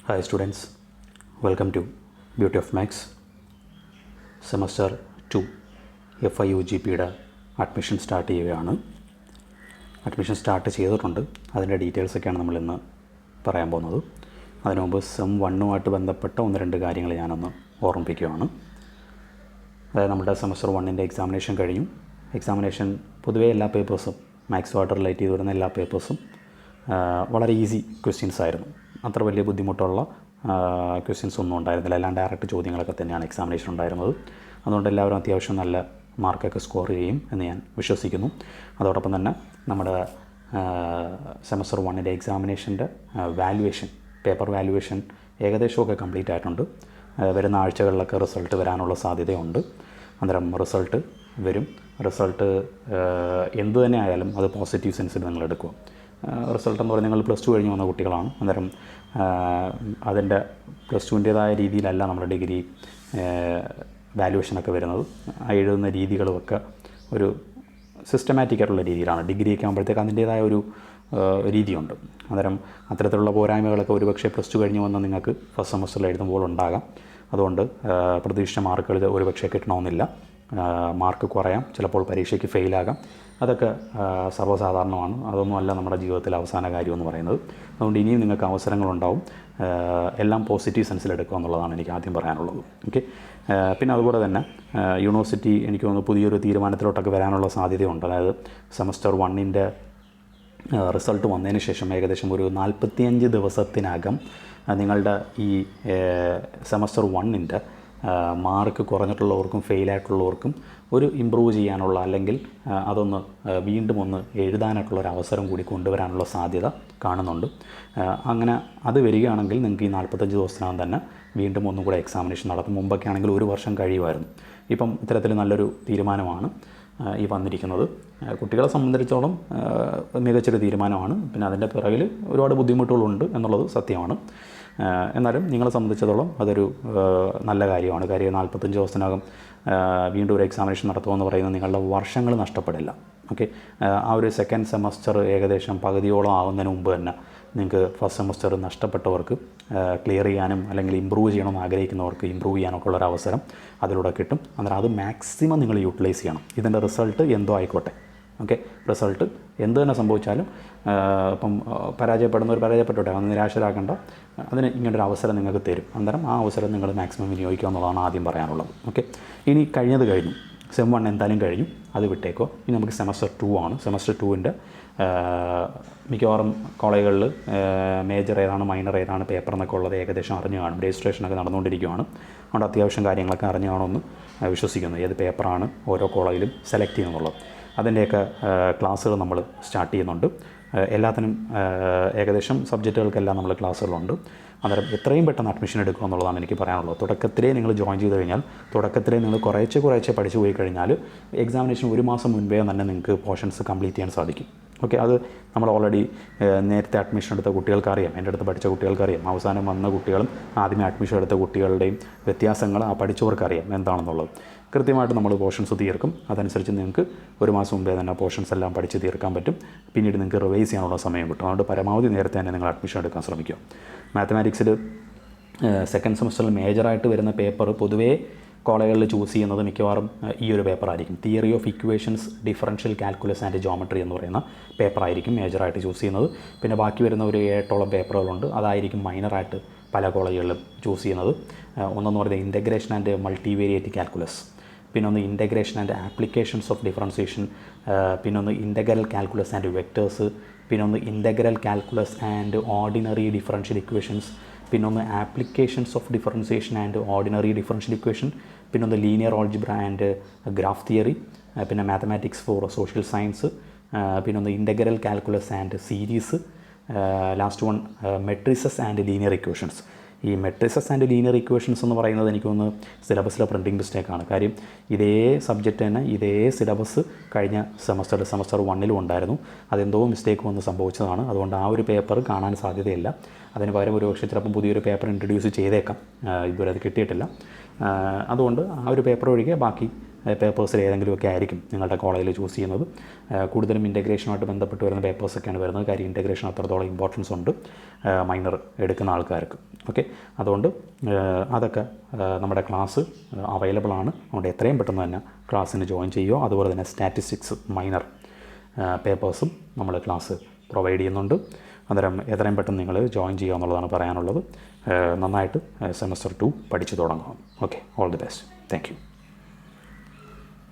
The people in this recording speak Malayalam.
Hi students, welcome to Beauty of Max Semester 2 FIUGPയുടെ അഡ്മിഷൻ സ്റ്റാർട്ട് ചെയ്യുകയാണ്. അഡ്മിഷൻ സ്റ്റാർട്ട് ചെയ്തിട്ടുണ്ട്. അതിൻ്റെ ഡീറ്റെയിൽസൊക്കെയാണ് നമ്മളിന്ന് പറയാൻ പോകുന്നത്. അതിനു മുമ്പ് സെം 1 ബന്ധപ്പെട്ട ഒന്ന് രണ്ട് കാര്യങ്ങൾ ഞാനൊന്ന് ഓർമ്മിപ്പിക്കുകയാണ്. അതായത് നമ്മുടെ സെമസ്റ്റർ 1 എക്സാമിനേഷൻ കഴിഞ്ഞു. എക്സാമിനേഷൻ പൊതുവേ എല്ലാ പേപ്പേഴ്സും മാത്സുമായിട്ട് റിലേറ്റ് ചെയ്ത് വരുന്ന എല്ലാ പേപ്പേഴ്സും വളരെ ഈസി ക്വസ്റ്റ്യൻസ് ആയിരുന്നു. അത്ര വലിയ ബുദ്ധിമുട്ടുള്ള ക്വസ്റ്റ്യൻസ് ഒന്നും ഉണ്ടായിരുന്നില്ല. എല്ലാം ഡയറക്റ്റ് ചോദ്യങ്ങളൊക്കെ തന്നെയാണ് എക്സാമിനേഷൻ ഉണ്ടായിരുന്നത്. അതുകൊണ്ട് എല്ലാവരും അത്യാവശ്യം നല്ല മാർക്കൊക്കെ സ്കോർ ചെയ്യും എന്ന് ഞാൻ വിശ്വസിക്കുന്നു. അതോടൊപ്പം തന്നെ നമ്മുടെ സെമസ്റ്റർ 1 എക്സാമിനേഷൻ്റെ വാല്യുവേഷൻ, പേപ്പർ വാല്യുവേഷൻ ഏകദേശമൊക്കെ കംപ്ലീറ്റ് ആയിട്ടുണ്ട്. വരുന്ന ആഴ്ചകളിലൊക്കെ റിസൾട്ട് വരാനുള്ള സാധ്യതയുണ്ട്. അന്നേരം റിസൾട്ട് വരും. റിസൾട്ട് എന്തു തന്നെ ആയാലും അത് പോസിറ്റീവ് സെൻസിൽ നിങ്ങൾ എടുക്കുക. റിസൾട്ട് എന്ന് പറഞ്ഞാൽ നിങ്ങൾ +2 കഴിഞ്ഞ് വന്ന കുട്ടികളാണ്. അന്നേരം അതിൻ്റെ +2ൻ്റേതായ രീതിയിലല്ല നമ്മുടെ ഡിഗ്രി വാല്യുവേഷനൊക്കെ വരുന്നത്. എഴുതുന്ന രീതികളുമൊക്കെ ഒരു സിസ്റ്റമാറ്റിക് ആയിട്ടുള്ള രീതിയിലാണ്. ഡിഗ്രിയൊക്കെ ആകുമ്പോഴത്തേക്ക് അതിൻ്റേതായ ഒരു രീതിയുണ്ട്. അന്നേരം അത്തരത്തിലുള്ള പോരായ്മകളൊക്കെ ഒരുപക്ഷെ +2 കഴിഞ്ഞ് വന്ന നിങ്ങൾക്ക് ഫസ്റ്റ് സെമസ്റ്ററിൽ എഴുതുമ്പോൾ ഉണ്ടാകാം. അതുകൊണ്ട് പ്രതീക്ഷിച്ച മാർക്കുകൾ ഒരുപക്ഷെ കിട്ടണമെന്നില്ല. മാർക്ക് കുറയാം, ചിലപ്പോൾ പരീക്ഷയ്ക്ക് ഫെയിലാകാം. അതൊക്കെ സർവ്വസാധാരണമാണ്. അതൊന്നുമല്ല നമ്മുടെ ജീവിതത്തിലെ അവസാന കാര്യമെന്ന് പറയുന്നത്. അതുകൊണ്ട് ഇനിയും നിങ്ങൾക്ക് അവസരങ്ങളുണ്ടാവും. എല്ലാം പോസിറ്റീവ് സെൻസിലെടുക്കുക എന്നുള്ളതാണ് എനിക്ക് ആദ്യം പറയാനുള്ളത്. ഓക്കെ. പിന്നെ അതുപോലെ തന്നെ യൂണിവേഴ്സിറ്റി എനിക്ക് തോന്നുന്നു പുതിയൊരു തീരുമാനത്തിലോട്ടൊക്കെ വരാനുള്ള സാധ്യതയുണ്ട്. അതായത് സെമസ്റ്റർ 1 റിസൾട്ട് വന്നതിന് ശേഷം ഏകദേശം ഒരു 45 ദിവസത്തിനകം നിങ്ങളുടെ ഈ സെമസ്റ്റർ 1 മാർക്ക് കുറഞ്ഞിട്ടുള്ളവർക്കും ഫെയിലായിട്ടുള്ളവർക്കും ഒരു ഇമ്പ്രൂവ് ചെയ്യാനുള്ള, അല്ലെങ്കിൽ അതൊന്ന് വീണ്ടും ഒന്ന് എഴുതാനായിട്ടുള്ളൊരു അവസരം കൂടി കൊണ്ടുവരാനുള്ള സാധ്യത കാണുന്നുണ്ട്. അങ്ങനെ അത് വരികയാണെങ്കിൽ നിങ്ങൾക്ക് ഈ 45 ദിവസത്തിനകം തന്നെ വീണ്ടും ഒന്നും കൂടെ എക്സാമിനേഷൻ നടത്തും. മുമ്പൊക്കെ ആണെങ്കിൽ 1 വർഷം കഴിയുമായിരുന്നു. ഇപ്പം ഇത്തരത്തിൽ നല്ലൊരു തീരുമാനമാണ് ഈ വന്നിരിക്കുന്നത്. കുട്ടികളെ സംബന്ധിച്ചിടത്തോളം മികച്ചൊരു തീരുമാനമാണ്. പിന്നെ അതിൻ്റെ പിറകിൽ ഒരുപാട് ബുദ്ധിമുട്ടുകളുണ്ട് എന്നുള്ളത് സത്യമാണ്. എന്നാലും നിങ്ങളെ സംബന്ധിച്ചിടത്തോളം അതൊരു നല്ല കാര്യമാണ്. കാര്യം 45 ദിവസത്തിനകം വീണ്ടും ഒരു എക്സാമിനേഷൻ നടത്തുമെന്ന് പറയുന്നത് നിങ്ങളുടെ വർഷങ്ങൾ നഷ്ടപ്പെടില്ല. ഓക്കെ. ആ ഒരു സെക്കൻഡ് സെമസ്റ്റർ ഏകദേശം പകുതിയോളം ആവുന്നതിന് മുമ്പ് തന്നെ നിങ്ങൾക്ക് ഫസ്റ്റ് സെമസ്റ്റർ നഷ്ടപ്പെട്ടവർക്ക് ക്ലിയർ ചെയ്യാനും അല്ലെങ്കിൽ ഇമ്പ്രൂവ് ചെയ്യണമെന്ന് ആഗ്രഹിക്കുന്നവർക്ക് ഇമ്പ്രൂവ് ചെയ്യാനൊക്കെ ഉള്ളൊരു അവസരം അതിലൂടെ കിട്ടും. അന്നേരം അത് മാക്സിമം നിങ്ങൾ യൂട്ടിലൈസ് ചെയ്യണം. ഇതിൻ്റെ റിസൾട്ട് എന്തോ ആയിക്കോട്ടെ. ഓക്കെ. റിസൾട്ട് എന്ത് തന്നെ സംഭവിച്ചാലും ഇപ്പം പരാജയപ്പെടുന്നവർ പരാജയപ്പെട്ടോട്ടെ, അന്ന് നിരാശരാക്കേണ്ട. അതിന് ഇങ്ങനൊരു അവസരം നിങ്ങൾക്ക് തരും. അന്നേരം ആ അവസരം നിങ്ങൾ മാക്സിമം വിനിയോഗിക്കുക എന്നുള്ളതാണ് ആദ്യം പറയാനുള്ളത്. ഓക്കെ. ഇനി കഴിഞ്ഞത് കഴിഞ്ഞു. സെം 1 എന്തായാലും കഴിഞ്ഞു, അത് വിട്ടേക്കോ. ഇനി നമുക്ക് സെമസ്റ്റർ 2 ആണ്. സെമസ്റ്റർ 2 മിക്കവാറും കോളേജുകളിൽ മേജർ ഏതാണ് മൈനർ ഏതാണ് പേപ്പർ എന്നൊക്കെ ഉള്ളത് ഏകദേശം അറിഞ്ഞു കാണും. രജിസ്ട്രേഷനൊക്കെ നടന്നുകൊണ്ടിരിക്കുകയാണ്. അതുകൊണ്ട് അത്യാവശ്യം കാര്യങ്ങളൊക്കെ അറിഞ്ഞു കാണുമെന്ന് വിശ്വസിക്കുന്നു. ഏത് പേപ്പറാണ് ഓരോ കോളേജിലും സെലക്ട് ചെയ്യുന്നുള്ളത്. അതിൻ്റെയൊക്കെ ക്ലാസ്സുകൾ നമ്മൾ സ്റ്റാർട്ട് ചെയ്യുന്നുണ്ട്. എല്ലാത്തിനും ഏകദേശം സബ്ജക്റ്റുകൾക്കെല്ലാം നമ്മൾ ക്ലാസ്സുകളുണ്ട്. അന്നേരം എത്രയും പെട്ടെന്ന് അഡ്മിഷൻ എടുക്കുക എന്നുള്ളതാണ് എനിക്ക് പറയാനുള്ളത്. തുടക്കത്തിലേ നിങ്ങൾ ജോയിൻ ചെയ്ത് കഴിഞ്ഞാൽ, തുടക്കത്തിലേ നിങ്ങൾ കുറേശ്ശെ പഠിച്ചു പോയി കഴിഞ്ഞാൽ എക്സാമിനേഷൻ 1 മാസം മുൻപേ തന്നെ നിങ്ങൾക്ക് പോർഷൻസ് കംപ്ലീറ്റ് ചെയ്യാൻ സാധിക്കും. ഓക്കെ. അത് നമ്മൾ ഓൾറെഡി നേരത്തെ അഡ്മിഷൻ എടുത്ത കുട്ടികൾക്കറിയാം, എൻ്റെ അടുത്ത് പഠിച്ച കുട്ടികൾക്കറിയാം. അവസാനം വന്ന കുട്ടികളും ആദ്യമേ അഡ്മിഷൻ എടുത്ത കുട്ടികളുടെയും വ്യത്യാസങ്ങൾ ആ പഠിച്ചവർക്കറിയാം എന്താണെന്നുള്ളത്. കൃത്യമായിട്ട് നമ്മൾ പോർഷൻസ് തീർക്കും. അതനുസരിച്ച് നിങ്ങൾക്ക് 1 മാസം മുമ്പേ തന്നെ പോർഷൻസ് എല്ലാം പഠിച്ച് തീർക്കാൻ പറ്റും. പിന്നീട് നിങ്ങൾക്ക് റിവൈസ് ചെയ്യാനുള്ള സമയം കിട്ടും. അതുകൊണ്ട് പരമാവധി നേരത്തെ തന്നെ നിങ്ങൾ അഡ്മിഷൻ എടുക്കാൻ ശ്രമിക്കുക. മാത്തമാറ്റിക്സിൽ സെക്കൻഡ് സെമസ്റ്ററിൽ മേജറായിട്ട് വരുന്ന പേപ്പർ പൊതുവേ കോളേജുകളിൽ ചൂസ് ചെയ്യുന്നത് മിക്കവാറും ഈ ഒരു പേപ്പറായിരിക്കും. Theory of equations, differential calculus and geometry എന്ന് പറയുന്ന പേപ്പറായിരിക്കും മേജറായിട്ട് ചൂസ് ചെയ്യുന്നത്. പിന്നെ ബാക്കി വരുന്ന ഒരു 8ഓളം പേപ്പറുകളുണ്ട്. അതായിരിക്കും മൈനറായിട്ട് പല കോളേജുകളിലും ചൂസ് ചെയ്യുന്നത്. ഒന്നെന്ന് പറയുന്നത് ഇൻ്റഗ്രേഷൻ ആൻഡ് മൾട്ടിവേരിയേറ്റ് കാൽക്കുലസ്, പിന്നൊന്ന് integration and applications of differentiation, പിന്നൊന്ന് ഇൻ്റഗ്രൽ കാൽക്കുലസ് ആൻഡ് വെക്ടേഴ്സ്, പിന്നൊന്ന് integral calculus and ordinary differential equations, പിന്നൊന്ന് applications of differentiation and ordinary differential equation, പിന്നൊന്ന് linear algebra and graph theory, പിന്നെ മാത്തമാറ്റിക്സ് ഫോർ സോഷ്യൽ സയൻസ്, പിന്നൊന്ന് integral calculus and series, last one matrices and linear equations. ഈ മെട്രിസസ് ആൻഡ് ലീനിയർ ഇക്വേഷൻസ് എന്ന് പറയുന്നത് എനിക്കൊന്ന് സിലബസിലെ പ്രിൻറ്റിംഗ് മിസ്റ്റേക്കാണ്. കാര്യം ഇതേ സബ്ജക്റ്റ് തന്നെ ഇതേ സിലബസ് കഴിഞ്ഞ സെമസ്റ്റർ 1 ഉണ്ടായിരുന്നു. അതെന്തോ മിസ്റ്റേക്ക് വന്ന് സംഭവിച്ചതാണ്. അതുകൊണ്ട് ആ ഒരു പേപ്പർ കാണാൻ സാധ്യതയില്ല. അതിന് പകരം ഒരുപക്ഷെ ചിലപ്പോൾ പുതിയൊരു പേപ്പർ ഇൻട്രൊഡ്യൂസ് ചെയ്തേക്കാം. ഇതുവരെ അത് കിട്ടിയിട്ടില്ല. അതുകൊണ്ട് ആ ഒരു പേപ്പർ ഒഴികെ ബാക്കി പേപ്പേഴ്സിൽ ഏതെങ്കിലുമൊക്കെ ആയിരിക്കും നിങ്ങളുടെ കോളേജിൽ ചൂസ് ചെയ്യുന്നത്. കൂടുതലും ഇൻറ്റഗ്രേഷനുമായിട്ട് ബന്ധപ്പെട്ട് വരുന്ന പേപ്പേഴ്സൊക്കെയാണ് വരുന്നത്. കാര്യം ഇൻറ്റഗ്രേഷൻ അത്രത്തോളം ഇമ്പോർട്ടൻസ് ഉണ്ട് മൈനർ എടുക്കുന്ന ആൾക്കാർക്ക്. ഓക്കെ, അതുകൊണ്ട് അതൊക്കെ നമ്മുടെ ക്ലാസ് അവൈലബിൾ ആണ്. അതുകൊണ്ട് എത്രയും പെട്ടെന്ന് തന്നെ ക്ലാസ്സിന് ജോയിൻ ചെയ്യുക. അതുപോലെ തന്നെ സ്റ്റാറ്റിസ്റ്റിക്സ് മൈനർ പേപ്പേഴ്സും നമ്മൾ ക്ലാസ് പ്രൊവൈഡ് ചെയ്യുന്നുണ്ട്. അന്നേരം എത്രയും പെട്ടെന്ന് നിങ്ങൾ ജോയിൻ ചെയ്യുക എന്നുള്ളതാണ് പറയാനുള്ളത്. നന്നായിട്ട് സെമസ്റ്റർ 2 പഠിച്ചു തുടങ്ങുക. Okay, all the best. Thank you.